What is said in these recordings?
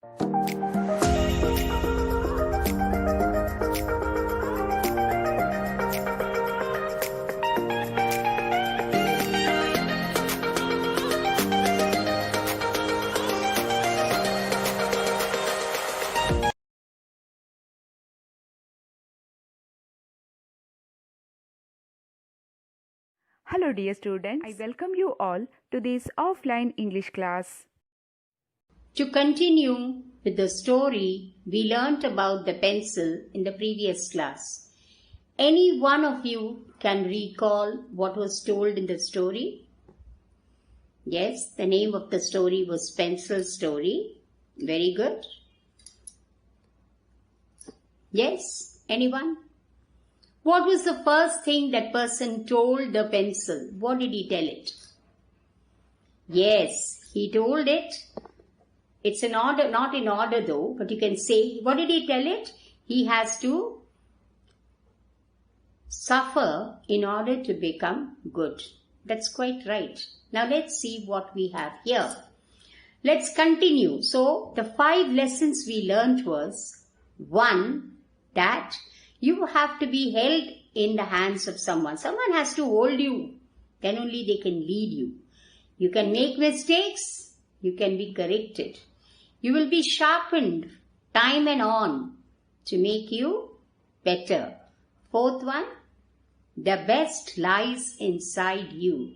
Hello dear students, I welcome you all to this offline English class. To continue with the story, we learnt about the pencil in the previous class. Any one of you can recall what was told in the story? Yes, the name of the story was Pencil Story. Very good. Yes, anyone? What was the first thing that person told the pencil? What did he tell it? Yes, he told it. It's in order, not in order though, but you can say, what did he tell it? He has to suffer in order to become good. That's quite right. Now let's see what we have here. Let's continue. So the 5 lessons we learnt was, 1, that you have to be held in the hands of someone. Someone has to hold you. Then only they can lead you. You can make mistakes. You can be corrected. You will be sharpened time and on to make you better. 4th one, the best lies inside you.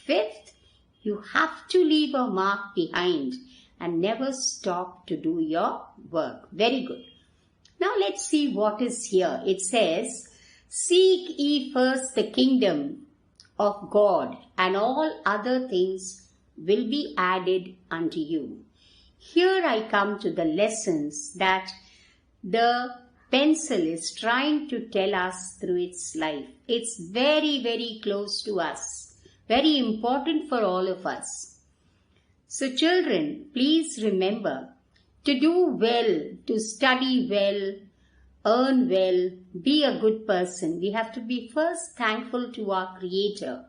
5th, you have to leave a mark behind and never stop to do your work. Very good. Now let's see what is here. It says, seek ye first the kingdom of God, and all other things will be added unto you. Here I come to the lessons that the pencil is trying to tell us through its life. It's very, very close to us. Very important for all of us. So children, please remember to do well, to study well, earn well, be a good person. We have to be first thankful to our Creator.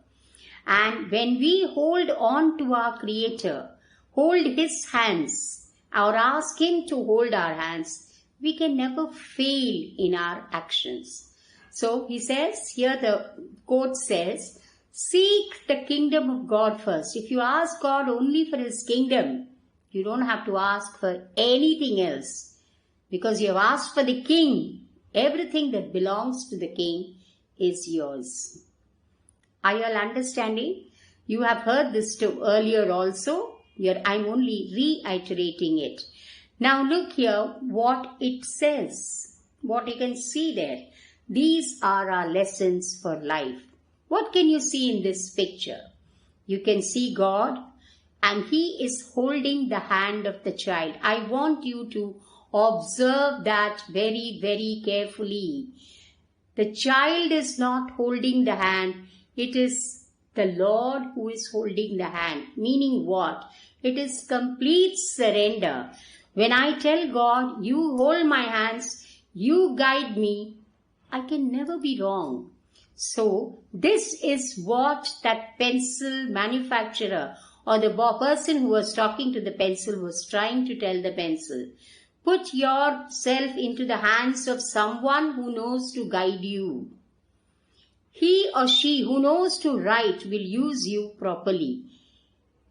And when we hold on to our Creator, hold His hands or ask Him to hold our hands, we can never fail in our actions. So he says, here the quote says, seek the kingdom of God first. If you ask God only for His kingdom, you don't have to ask for anything else. Because you have asked for the king. Everything that belongs to the king is yours. Are you all understanding? You have heard this earlier also. I'm only reiterating it. Now look here what it says. What you can see there. These are our lessons for life. What can you see in this picture? You can see God, and He is holding the hand of the child. I want you to observe that very, very carefully. The child is not holding the hand. It is the Lord who is holding the hand. Meaning what? It is complete surrender. When I tell God, you hold my hands, you guide me, I can never be wrong. So this is what that pencil manufacturer or the person who was talking to the pencil was trying to tell the pencil. Put yourself into the hands of someone who knows to guide you. He or she who knows to write will use you properly.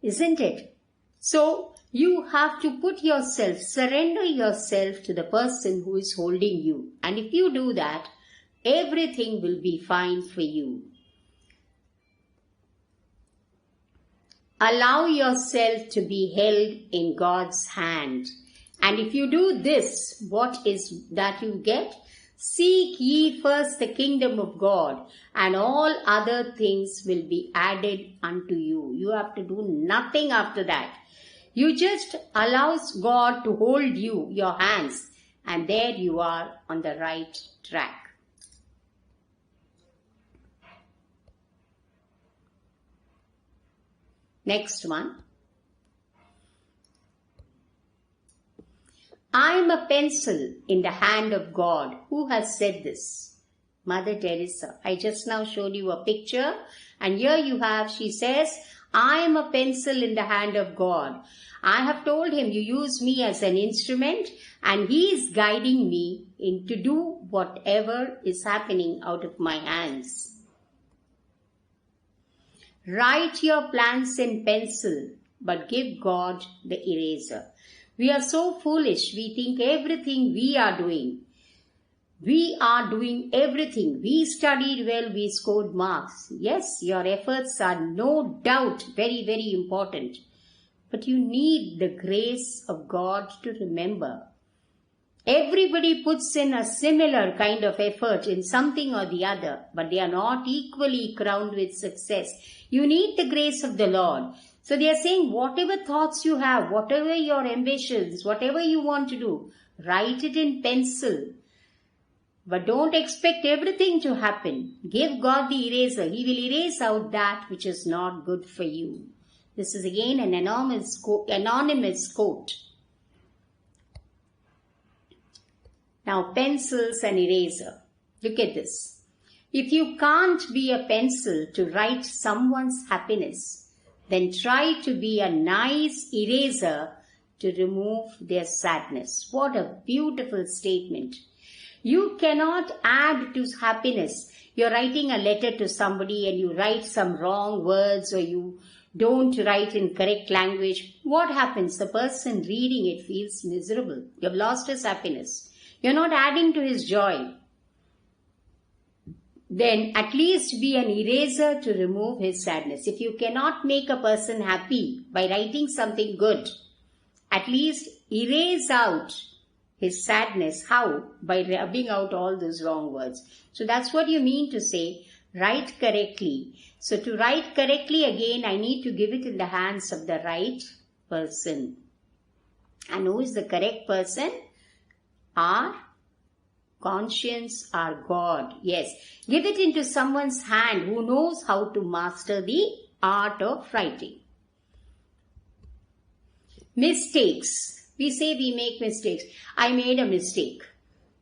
Isn't it? So you have to put yourself, surrender yourself to the person who is holding you. And if you do that, everything will be fine for you. Allow yourself to be held in God's hand. And if you do this, what is that you get? Seek ye first the kingdom of God, and all other things will be added unto you. You have to do nothing after that. You just allow God to hold you, your hands, and there you are on the right track. Next one. I am a pencil in the hand of God. Who has said this? Mother Teresa. I just now showed you a picture, and here you have, she says, I am a pencil in the hand of God. I have told him, you use me as an instrument, and he is guiding me to do whatever is happening out of my hands. Write your plans in pencil, but give God the eraser. We are so foolish. We think everything we are doing everything. We studied well, we scored marks. Yes, your efforts are no doubt very, very important. But you need the grace of God to remember. Everybody puts in a similar kind of effort in something or the other, but they are not equally crowned with success. You need the grace of the Lord. So they are saying, whatever thoughts you have, whatever your ambitions, whatever you want to do, write it in pencil. But don't expect everything to happen. Give God the eraser. He will erase out that which is not good for you. This is again an anonymous quote. Now, pencils and eraser. Look at this. If you can't be a pencil to write someone's happiness, then try to be a nice eraser to remove their sadness. What a beautiful statement. You cannot add to happiness. You're writing a letter to somebody and you write some wrong words, or you don't write in correct language. What happens? The person reading it feels miserable. You've lost his happiness. You're not adding to his joy. Then at least be an eraser to remove his sadness. If you cannot make a person happy by writing something good, at least erase out his sadness. How? By rubbing out all those wrong words. So that's what you mean to say, write correctly. So to write correctly, again, I need to give it in the hands of the right person. And who is the correct person? Our conscience, our God. Yes. Give it into someone's hand who knows how to master the art of writing. Mistakes. We say we make mistakes. I made a mistake.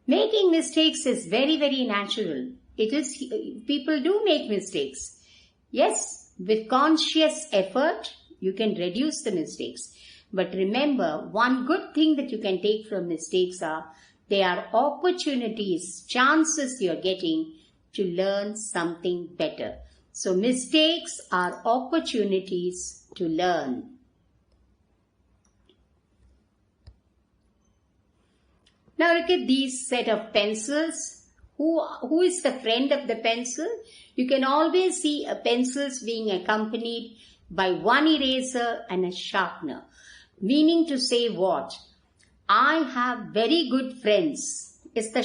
Making mistakes is very, very natural. People do make mistakes. Yes, with conscious effort, you can reduce the mistakes. But remember, one good thing that you can take from mistakes they are opportunities, chances you're getting to learn something better. So mistakes are opportunities to learn. Now look at these set of pencils. Who is the friend of the pencil? You can always see pencils being accompanied by one eraser and a sharpener. Meaning to say what? I have very good friends. The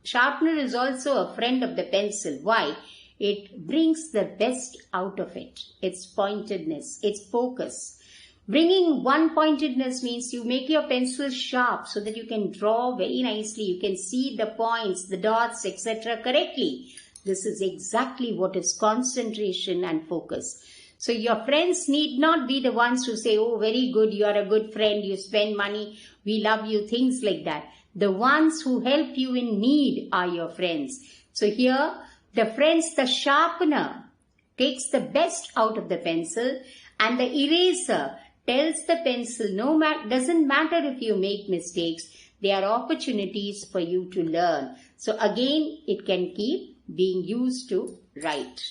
sharpener is also a friend of the pencil. Why? It brings the best out of it. Its pointedness, its focus. Bringing one pointedness means you make your pencil sharp so that you can draw very nicely. You can see the points, the dots, etc. correctly. This is exactly what is concentration and focus. So your friends need not be the ones who say, oh, very good, you are a good friend, you spend money, we love you, things like that. The ones who help you in need are your friends. So here, the friends, the sharpener takes the best out of the pencil, and the eraser tells the pencil, doesn't matter if you make mistakes, they are opportunities for you to learn. So again, it can keep being used to write.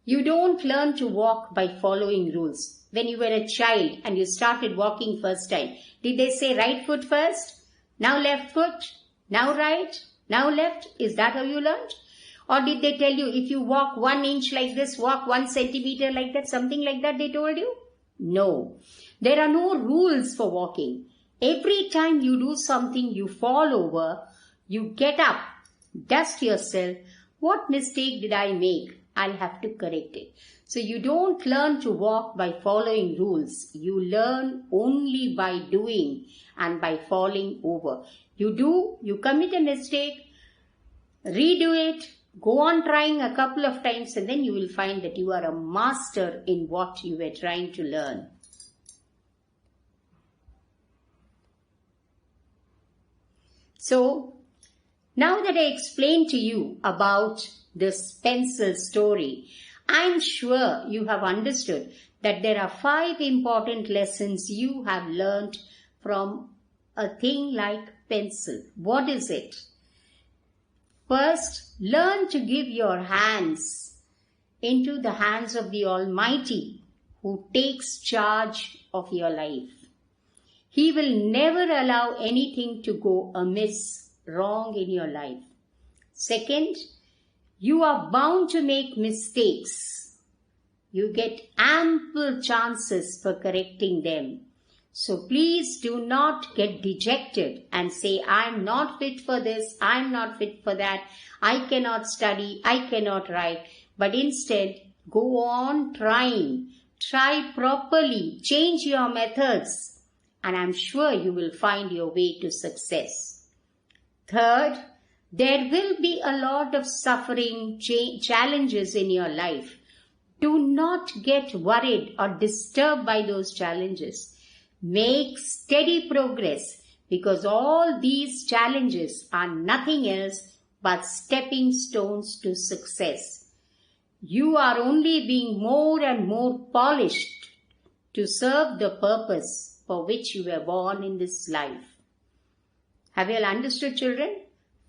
You don't learn to walk by following rules. When you were a child and you started walking first time, did they say right foot first, now left foot, now right, now left? Is that how you learned? Or did they tell you if you walk 1 inch like this, walk 1 centimeter like that, something like that they told you? No. There are no rules for walking. Every time you do something, you fall over, you get up, dust yourself. What mistake did I make? I'll have to correct it. So you don't learn to walk by following rules. You learn only by doing and by falling over. You commit a mistake, redo it, go on trying a couple of times, and then you will find that you are a master in what you were trying to learn. So, Now that I explained to you about this pencil story, I'm sure you have understood that there are 5 important lessons you have learned from a thing like pencil. What is it? First, learn to give your hands into the hands of the Almighty, who takes charge of your life. He will never allow anything to go amiss, wrong in your life. Second, you are bound to make mistakes. You get ample chances for correcting them. So please do not get dejected and say, I'm not fit for this, I'm not fit for that, I cannot study, I cannot write. But instead, go on trying. Try properly, change your methods, and I'm sure you will find your way to success. Third, there will be a lot of suffering, challenges in your life. Do not get worried or disturbed by those challenges. Make steady progress, because all these challenges are nothing else but stepping stones to success. You are only being more and more polished to serve the purpose for which you were born in this life. Have you all understood, children?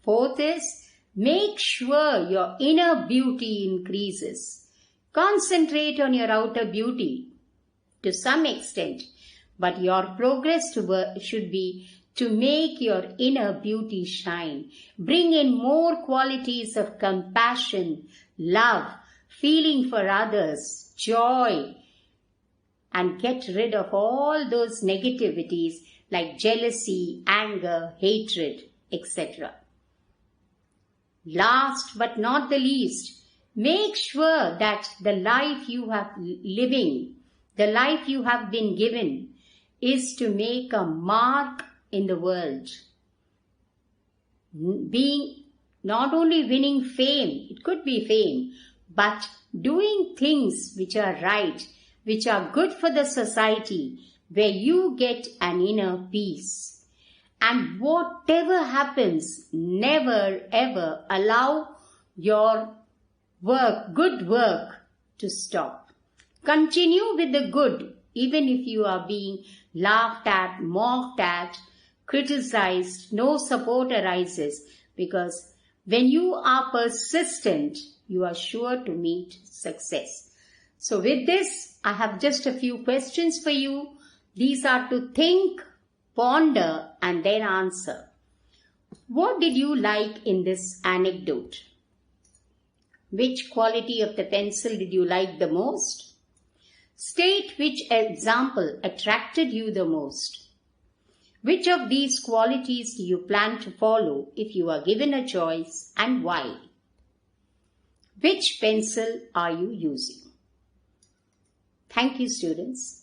Fourth is, make sure your inner beauty increases. Concentrate on your outer beauty to some extent, but your progress should be to make your inner beauty shine. Bring in more qualities of compassion, love, feeling for others, joy, and get rid of all those negativities like jealousy, anger, hatred, etc. Last but not the least, make sure that the life you have living, the life you have been given, is to make a mark in the world. Being not only winning fame, it could be fame, but doing things which are right, which are good for the society, where you get an inner peace. And whatever happens, never ever allow your work, good work, to stop. Continue with the good, even if you are being laughed at, mocked at, criticized, no support arises, because when you are persistent, you are sure to meet success. So with this, I have just a few questions for you. These are to think, ponder, and then answer. What did you like in this anecdote? Which quality of the pencil did you like the most? State which example attracted you the most. Which of these qualities do you plan to follow if you are given a choice, and why? Which pencil are you using? Thank you, students.